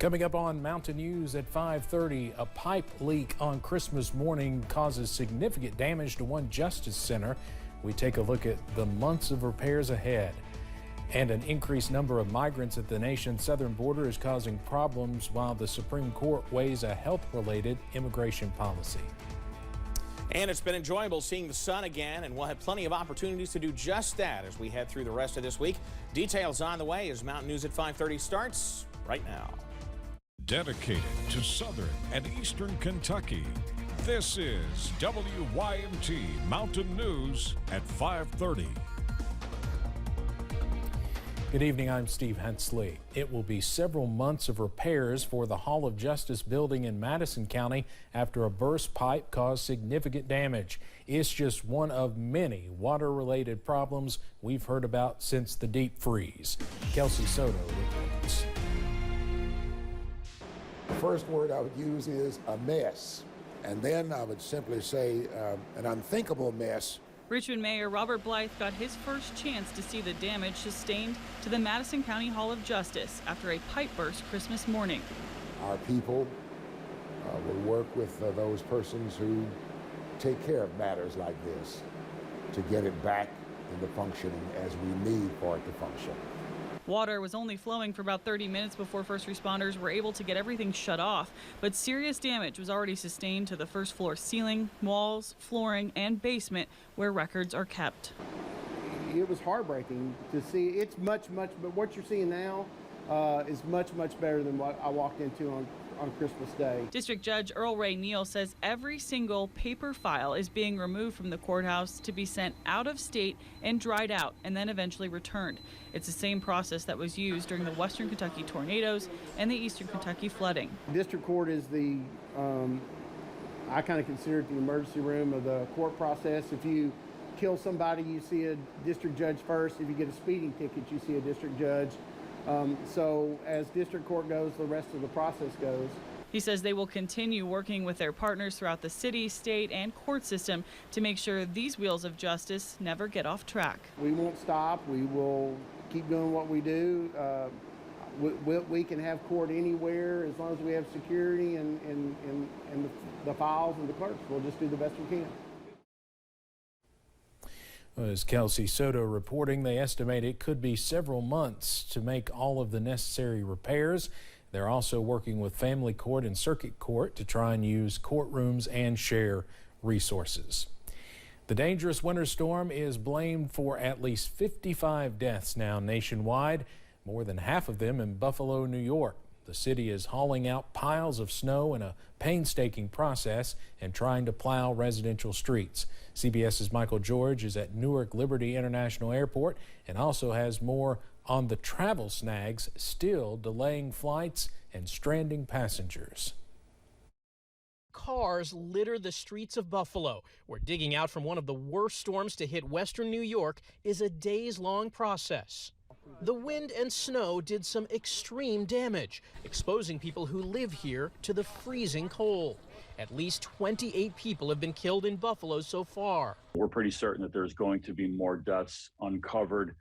Coming up on Mountain News at 5:30, a pipe leak on Christmas morning causes significant damage to one justice center. We take a look at the months of repairs ahead. And an increased number of migrants at the nation's southern border is causing problems while the Supreme Court weighs a health-related immigration policy. And it's been enjoyable seeing the sun again, and we'll have plenty of opportunities to do just that as we head through the rest of this week. Details on the way as Mountain News at 5:30 starts right now. Dedicated to southern and eastern Kentucky, this is WYMT Mountain News at 5:30. Good evening, I'm Steve Hensley. It will be several months of repairs for the Hall of Justice building in Madison County after a burst pipe caused significant damage. It's just one of many water-related problems we've heard about since the deep freeze. Kelsey Soto reports. The first word I would use is a mess, and then I would simply say an unthinkable mess. Richmond Mayor Robert Blythe got his first chance to see the damage sustained to the Madison County Hall of Justice after a pipe burst Christmas morning. Our people will work with those persons who take care of matters like this to get it back into functioning as we need for it to function. Water was only flowing for about 30 minutes before first responders were able to get everything shut off, but serious damage was already sustained to the first floor ceiling, walls, flooring, and basement where records are kept. It was heartbreaking to see. It's much, but what you're seeing now is much better than what I walked into on Christmas Day. District Judge Earl Ray Neal says every single paper file is being removed from the courthouse to be sent out of state and dried out and then eventually returned. It's the same process that was used during the Western Kentucky tornadoes and the Eastern Kentucky flooding. District Court is the, I kind of consider it the emergency room of the court process. If you kill somebody, you see a district judge first. If you get a speeding ticket, you see a district judge. So as district court goes, the rest of the process goes. He says they will continue working with their partners throughout the city, state, and court system to make sure these wheels of justice never get off track. We won't stop. We will keep doing what we do. We can have court anywhere as long as we have security and the files and the clerks. We'll just do the best we can. As Kelsey Soto reporting, they estimate it could be several months to make all of the necessary repairs. They're also working with family court and circuit court to try and use courtrooms and share resources. The dangerous winter storm is blamed for at least 55 deaths now nationwide, more than half of them in Buffalo, New York. The city is hauling out piles of snow in a painstaking process and trying to plow residential streets. CBS's Michael George is at Newark Liberty International Airport and also has more on the travel snags still delaying flights and stranding passengers. Cars litter the streets of Buffalo, where digging out from one of the worst storms to hit western New York is a days-long process. The wind and snow did some extreme damage, exposing people who live here to the freezing cold. At least 28 people have been killed in Buffalo so far. We're pretty certain that there's going to be more deaths uncovered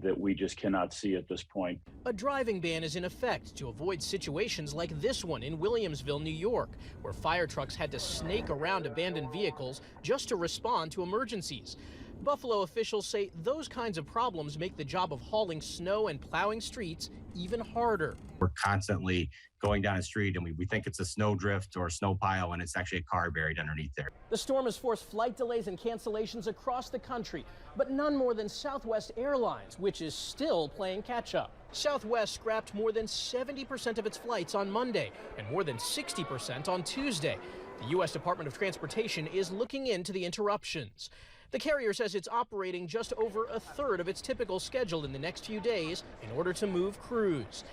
that we just cannot see at this point. A driving ban is in effect to avoid situations like this one in Williamsville, New York, where fire trucks had to snake around abandoned vehicles just to respond to emergencies. Buffalo officials say those kinds of problems make the job of hauling snow and plowing streets even harder. We're constantly going down a street and we think it's a snow drift or a snow pile and it's actually a car buried underneath there. The storm has forced flight delays and cancellations across the country, but none more than Southwest Airlines, which is still playing catch up. Southwest scrapped more than 70% of its flights on Monday and more than 60% on Tuesday. The U.S. Department of Transportation is looking into the interruptions. The carrier says it's operating just over a third of its typical schedule in the next few days in order to move crews.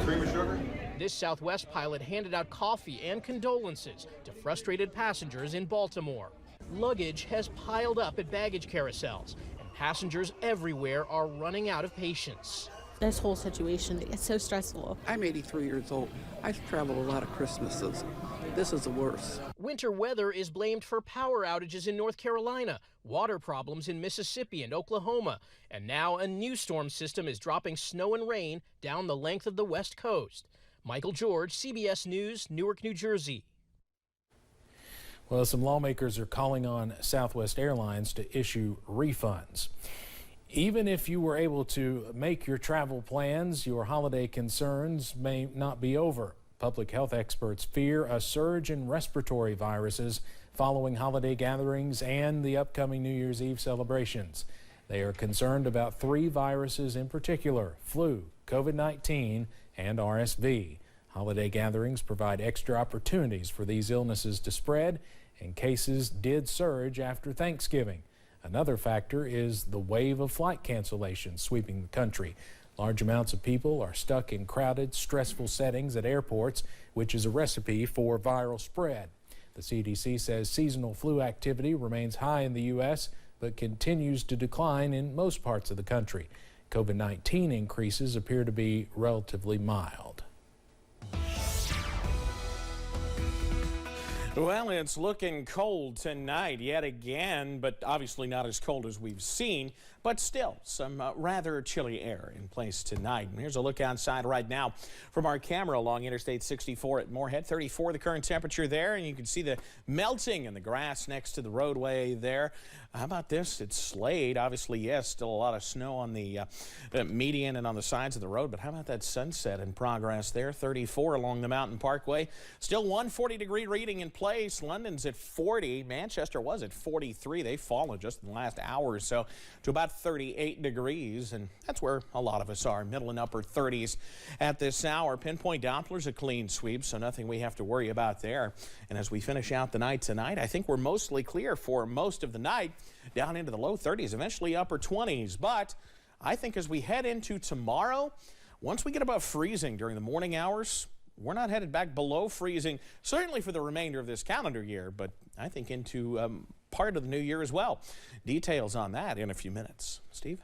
Cream of sugar? This Southwest pilot handed out coffee and condolences to frustrated passengers in Baltimore. Luggage has piled up at baggage carousels, and passengers everywhere are running out of patience. This whole situation is so stressful. I'm 83 years old. I've traveled a lot of Christmases. This is the worst. Winter weather is blamed for power outages in North Carolina, water problems in Mississippi and Oklahoma, and now a new storm system is dropping snow and rain down the length of the West Coast. Michael George, CBS News, Newark, New Jersey. Well, some lawmakers are calling on Southwest Airlines to issue refunds. Even if you were able to make your travel plans, your holiday concerns may not be over. Public health experts fear a surge in respiratory viruses following holiday gatherings and the upcoming New Year's Eve celebrations. They are concerned about 3 viruses in particular: flu, COVID-19, and RSV. Holiday gatherings provide extra opportunities for these illnesses to spread, and cases did surge after Thanksgiving. Another factor is the wave of flight cancellations sweeping the country. Large amounts of people are stuck in crowded, stressful settings at airports, which is a recipe for viral spread. The CDC says seasonal flu activity remains high in the U.S., but continues to decline in most parts of the country. COVID-19 increases appear to be relatively mild. Well, it's looking cold tonight yet again, but obviously not as cold as we've seen, but still some rather chilly air in place tonight. And here's a look outside right now from our camera along Interstate 64 at Moorhead. 34 the current temperature there, and you can see the melting in the grass next to the roadway there. How about this? It's slayed. Obviously, yes, still a lot of snow on the median and on the sides of the road, but how about that sunset in progress there? 34 along the Mountain Parkway. Still 140-degree reading in place. London's at 40. Manchester was at 43. They've fallen just in the last hour or so to about 38 degrees, and that's where a lot of us are, middle and upper 30s at this hour. Pinpoint Doppler's a clean sweep, so nothing we have to worry about there. And as we finish out the night tonight, I think we're mostly clear for most of the night, down into the low 30s, eventually upper 20s. But I think as we head into tomorrow, once we get above freezing during the morning hours, we're not headed back below freezing, certainly for the remainder of this calendar year, but I think into part of the new year as well. Details on that in a few minutes. Steve?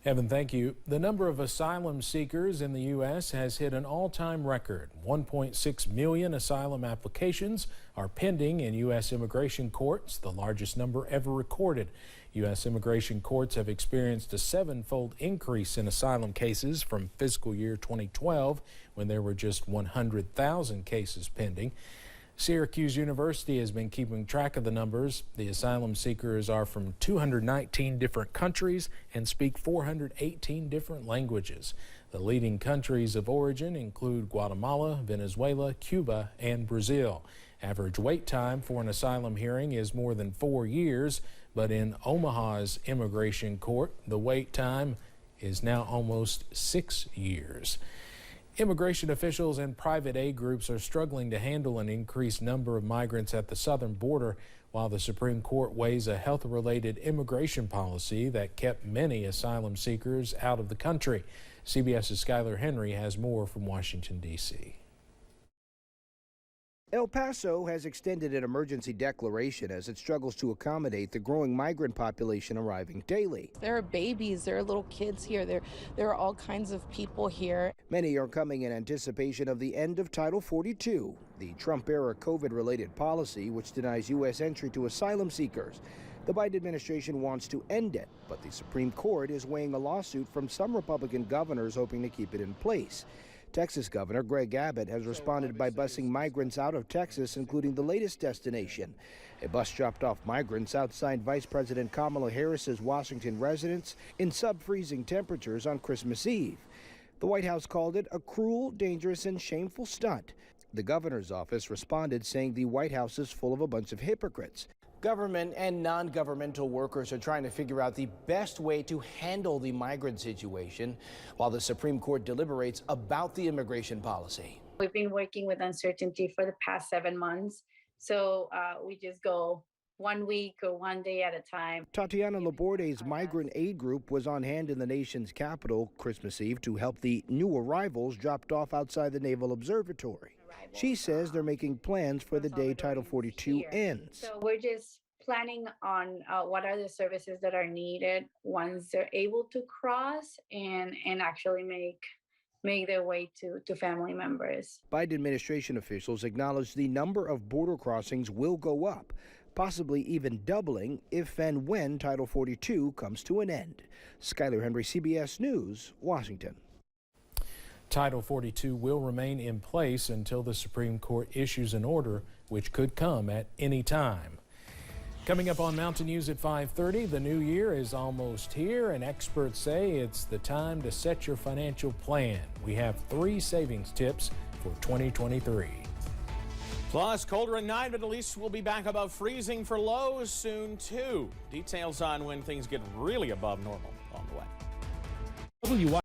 Evan, thank you. The number of asylum seekers in the U.S. has hit an all-time record. 1.6 million asylum applications are pending in U.S. immigration courts, the largest number ever recorded. U.S. immigration courts have experienced a 7-fold increase in asylum cases from fiscal year 2012, when there were just 100,000 cases pending. Syracuse University has been keeping track of the numbers. The asylum seekers are from 219 different countries and speak 418 different languages. The leading countries of origin include Guatemala, Venezuela, Cuba, and Brazil. Average wait time for an asylum hearing is more than 4 years, but in Omaha's immigration court, the wait time is now almost 6 years. Immigration officials and private aid groups are struggling to handle an increased number of migrants at the southern border, while the Supreme Court weighs a health-related immigration policy that kept many asylum seekers out of the country. CBS's Skylar Henry has more from Washington, D.C. El Paso has extended an emergency declaration as it struggles to accommodate the growing migrant population arriving daily. There are babies, there are little kids here, there are all kinds of people here. Many are coming in anticipation of the end of Title 42, the Trump-era COVID-related policy which denies U.S. entry to asylum seekers. The Biden administration wants to end it, but the Supreme Court is weighing a lawsuit from some Republican governors hoping to keep it in place. Texas Governor Greg Abbott has responded by busing migrants out of Texas, including the latest destination. A bus dropped off migrants outside Vice President Kamala Harris's Washington residence in sub-freezing temperatures on Christmas Eve. The White House called it a cruel, dangerous, and shameful stunt. The governor's office responded saying the White House is full of a bunch of hypocrites. Government and non-governmental workers are trying to figure out the best way to handle the migrant situation while the Supreme Court deliberates about the immigration policy. We've been working with uncertainty for the past 7 months, so we just go 1 week or 1 day at a time. Tatiana Laborde's migrant aid group was on hand in the nation's capital Christmas Eve to help the new arrivals dropped off outside the Naval Observatory. She says they're making plans for the day Title 42 ends. So we're just planning on what are the services that are needed once they're able to cross and actually make their way to family members. Biden administration officials acknowledge the number of border crossings will go up, possibly even doubling if and when Title 42 comes to an end. Skylar Henry, CBS News, Washington. Title 42 will remain in place until the Supreme Court issues an order, which could come at any time. Coming up on Mountain News at 5:30, the new year is almost here, and experts say it's the time to set your financial plan. We have 3 savings tips for 2023. Plus, colder at night, but at least we'll be back above freezing for lows soon, too. Details on when things get really above normal on the way.